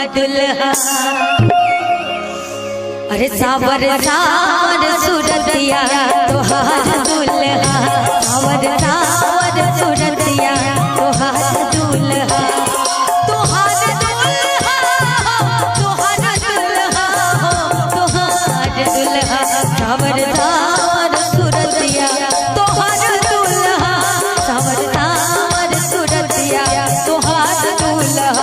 दुल्हा। अरे सावर सावर सूरतिया तोहार दुल्हा, सावर सावर सूरतिया तोहार दुल्हा। तोहार दुल्हा तोहार दुल्हा तोहार दुल्हा, सावर सावर सूरतिया तोहार दुल्हा, सावर सावर सूरतिया तोहार दुल्हा।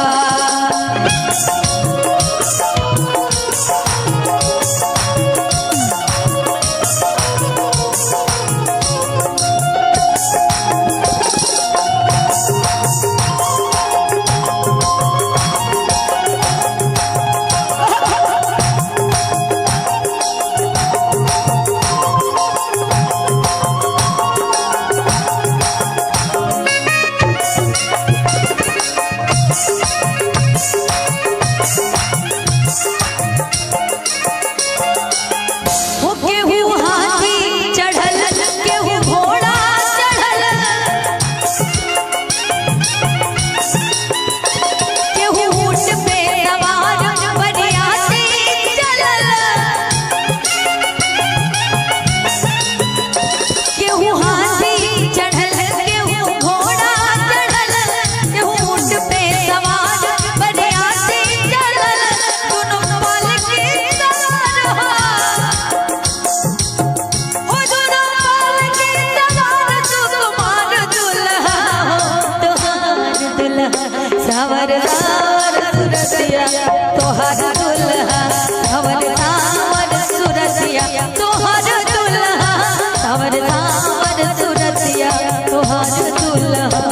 सावर सावर सूरतिया तोहार दुल्हा, सावर सावर सूरतिया तोहार दुल्हा, सावर सावर सूरतिया तोहार दुल्हा।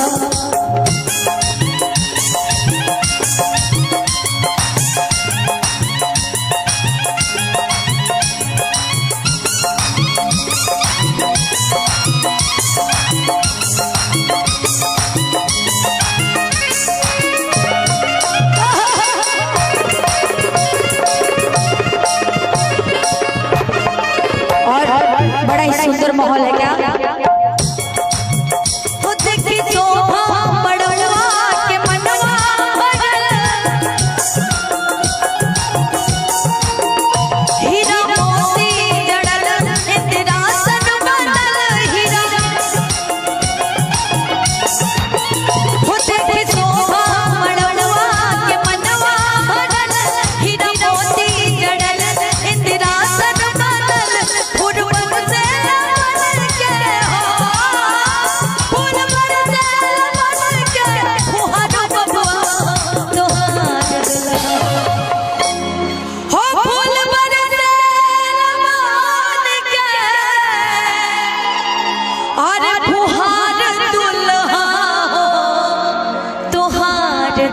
बड़ा ही सुंदर माहौल है क्या? देखी शोभा बड़वा के मनवा भरल, हीरा मोती जड़ल इंद्रासन बनल हीरा। देखी शोभा बड़वा के मनवा भरल, हीरा मोती जड़ल इंद्रासन बनल।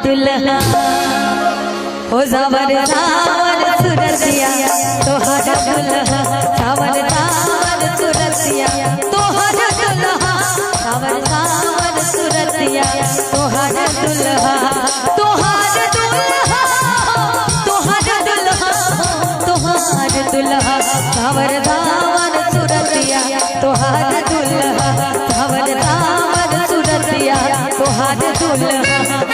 दुल्हा हो सावर सावर सूरतिया तोहार दुल्हा, सावर सावर सूरतिया तोहार दुल्हा, सावर सावर सूरतिया तोहार दुल्हा। तोहार दुल्हा तोहार दुल्हा तोहार दुल्हा, सावर सावर सूरतिया तोहार दुल्हा, सावर सावर सूरतिया तोहार दुल्हा,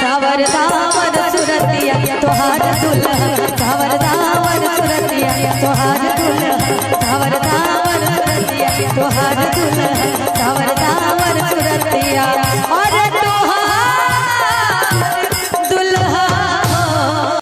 सावर सावर सूरतिया तोहार दुल्हा, सावर सावर सूरतिया तोहार दुल्हा, सावर सावर सूरतिया तोहार दुल्हा, सावर